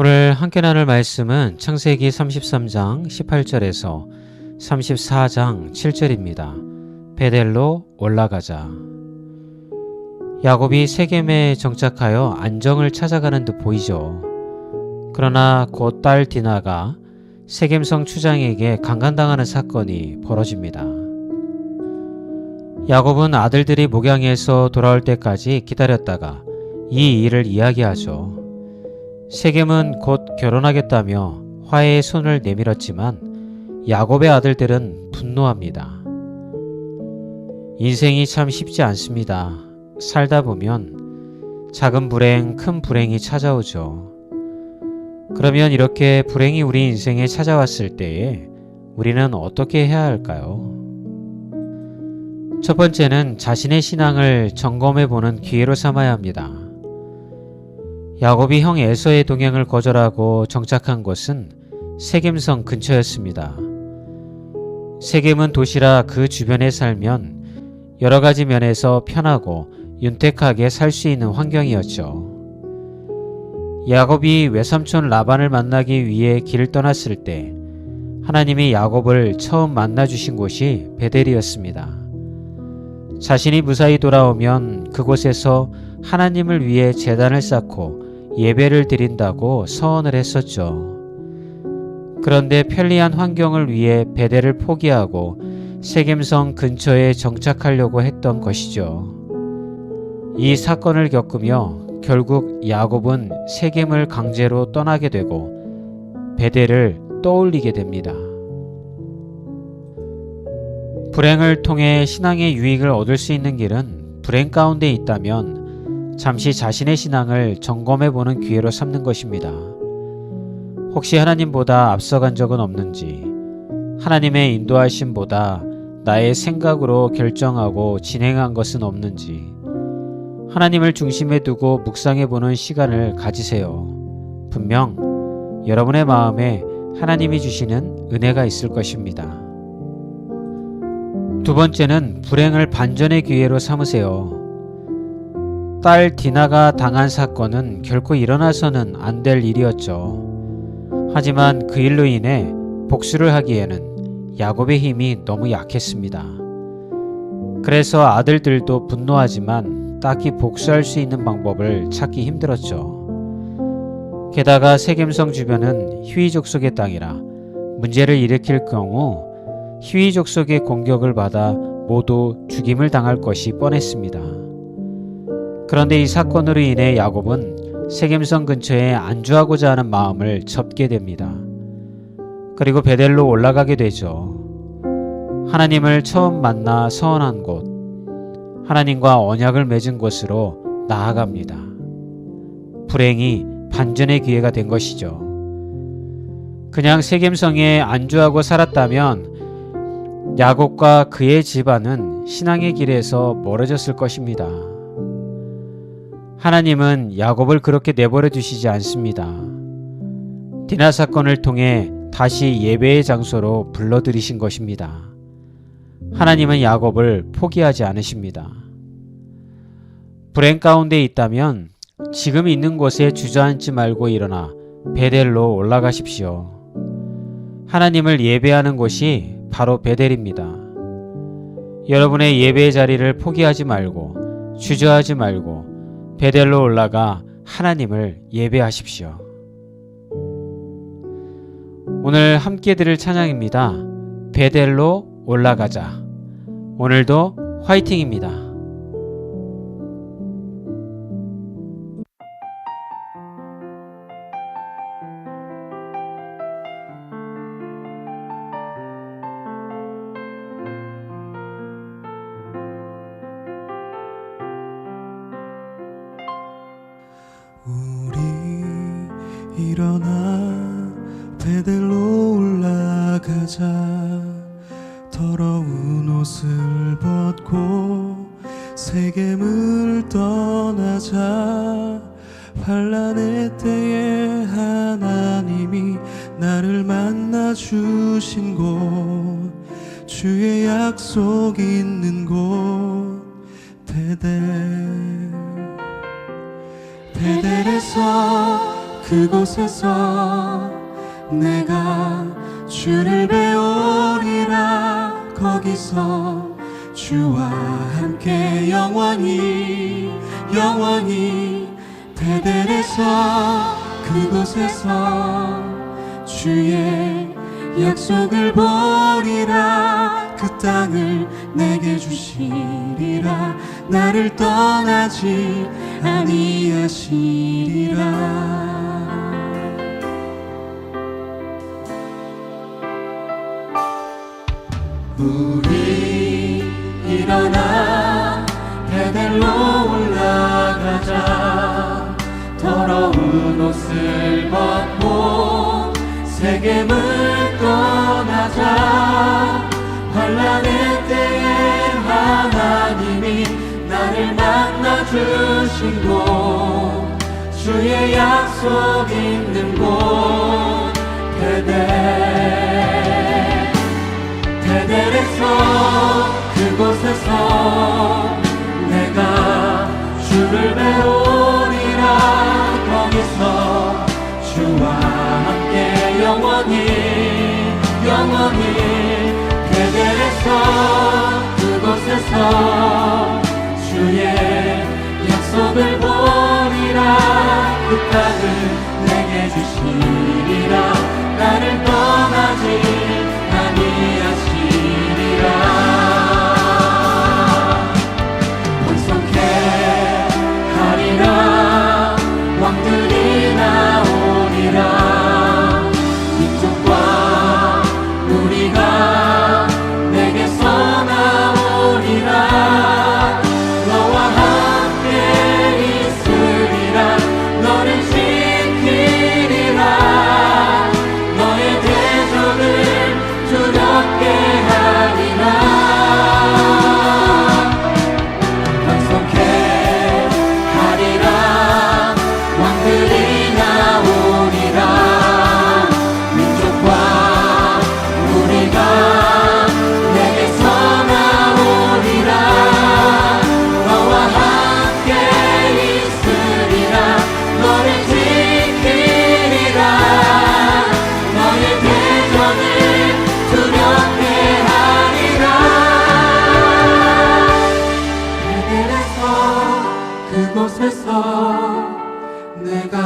오늘 함께 나눌 말씀은 창세기 33장 18절에서 34장 7절입니다. 베델로 올라가자. 야곱이 세겜에 정착하여 안정을 찾아가는 듯 보이죠. 그러나 곧 딸 디나가 세겜성 추장에게 강간당하는 사건이 벌어집니다. 야곱은 아들들이 목양에서 돌아올 때까지 기다렸다가 이 일을 이야기하죠. 세겜은 곧 결혼하겠다며 화해의 손을 내밀었지만 야곱의 아들들은 분노합니다. 인생이 참 쉽지 않습니다. 살다 보면 작은 불행, 큰 불행이 찾아오죠. 그러면 이렇게 불행이 우리 인생에 찾아왔을 때에 우리는 어떻게 해야 할까요? 첫 번째는 자신의 신앙을 점검해 보는 기회로 삼아야 합니다. 야곱이 형 에서의 동행을 거절하고 정착한 곳은 세겜성 근처였습니다. 세겜은 도시라 그 주변에 살면 여러 가지 면에서 편하고 윤택하게 살 수 있는 환경이었죠. 야곱이 외삼촌 라반을 만나기 위해 길을 떠났을 때 하나님이 야곱을 처음 만나주신 곳이 베델이었습니다. 자신이 무사히 돌아오면 그곳에서 하나님을 위해 제단을 쌓고 예배를 드린다고 서언을 했었죠. 그런데 편리한 환경을 위해 베델을 포기하고 세겜성 근처에 정착하려고 했던 것이죠. 이 사건을 겪으며 결국 야곱은 세겜을 강제로 떠나게 되고 베델을 떠올리게 됩니다. 불행을 통해 신앙의 유익을 얻을 수 있는 길은 불행 가운데 있다면 잠시 자신의 신앙을 점검해보는 기회로 삼는 것입니다. 혹시 하나님보다 앞서간 적은 없는지, 하나님의 인도하심보다 나의 생각으로 결정하고 진행한 것은 없는지, 하나님을 중심에 두고 묵상해보는 시간을 가지세요. 분명 여러분의 마음에 하나님이 주시는 은혜가 있을 것입니다. 두 번째는 불행을 반전의 기회로 삼으세요. 딸 디나가 당한 사건은 결코 일어나서는 안 될 일이었죠. 하지만 그 일로 인해 복수를 하기에는 야곱의 힘이 너무 약했습니다. 그래서 아들들도 분노하지만 딱히 복수할 수 있는 방법을 찾기 힘들었죠. 게다가 세겜성 주변은 히위 족속의 땅이라 문제를 일으킬 경우 히위 족속의 공격을 받아 모두 죽임을 당할 것이 뻔했습니다. 그런데 이 사건으로 인해 야곱은 세겜성 근처에 안주하고자 하는 마음을 접게 됩니다. 그리고 베델로 올라가게 되죠. 하나님을 처음 만나 서원한 곳, 하나님과 언약을 맺은 곳으로 나아갑니다. 불행이 반전의 기회가 된 것이죠. 그냥 세겜성에 안주하고 살았다면 야곱과 그의 집안은 신앙의 길에서 멀어졌을 것입니다. 하나님은 야곱을 그렇게 내버려 두시지 않습니다. 디나 사건을 통해 다시 예배의 장소로 불러들이신 것입니다. 하나님은 야곱을 포기하지 않으십니다. 불행 가운데 있다면 지금 있는 곳에 주저앉지 말고 일어나 베델로 올라가십시오. 하나님을 예배하는 곳이 바로 베델입니다. 여러분의 예배의 자리를 포기하지 말고 주저하지 말고 베델로 올라가 하나님을 예배하십시오. 오늘 함께 들을 찬양입니다. 베델로 올라가자. 오늘도 화이팅입니다. 우리 일어나 베델로 올라가자. 더러운 옷을 벗고 세겜을 떠나자. 환난의 때에 하나님이 나를 만나 주신 곳, 주의 약속 있는 곳 베델. 베델에서 그곳에서 내가 주를 배우리라. 거기서 주와 함께 영원히 영원히 베델에서 그곳에서 주의 약속을 보리라. 그 땅을 내게 주시리라. 나를 떠나지 아니하시리라. 우리 일어나 베델로 올라가자. 더러운 옷을 벗고 세겜을 떠나자. 환난의 때에 하나님이 나를 만나 주신 곳, 주의 약속 있는 곳 베델에서 그곳에서 내가 주를 배우리라. 거기서 주와 함께 영원히 영원히 베델에서 그곳에서 주의 약속을 보리라. 그 땅을 내게 주시리라. 나를 떠나지 아니하시리라. 번성케 하리라. 왕들이 나오리라. 민족과 무리가 내게서 나오리라. 너와 함께 있으리라. 너를 지키리라. 너의 대적을 두렵게 하리라. 번성케 하리라. 왕들이 나오리라. 민족과 무리가 내게서 나오리라. 너와 함께 있으리라. 너를 지키리라. 너의 대적을 두렵게 하리라. 베델에서 그곳에서 내가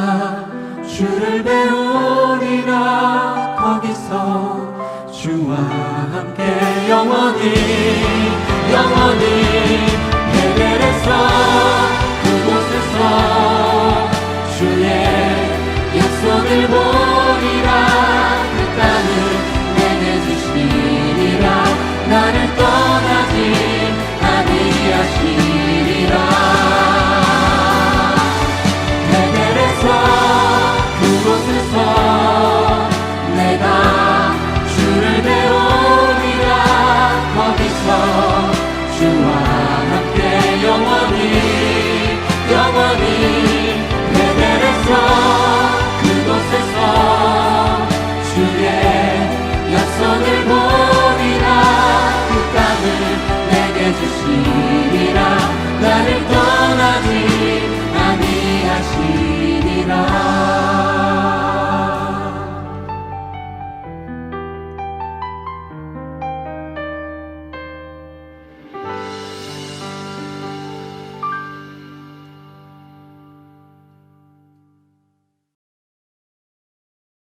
주를 배우리라. 거기서 주와 함께 영원히 영원히 베델에서 그곳에서 주의 약속을 보리라. 그 땅을 내게 주시리라. 나를 떠나지 아니하시리라. 베델에서 그곳에서 내가 주를 배우리라. 거기서 주와 함께 영원히 영원히 베델에서 그곳에서 주의 약속을 보리라. 그 땅을 내게 주시리라. 나를 떠나지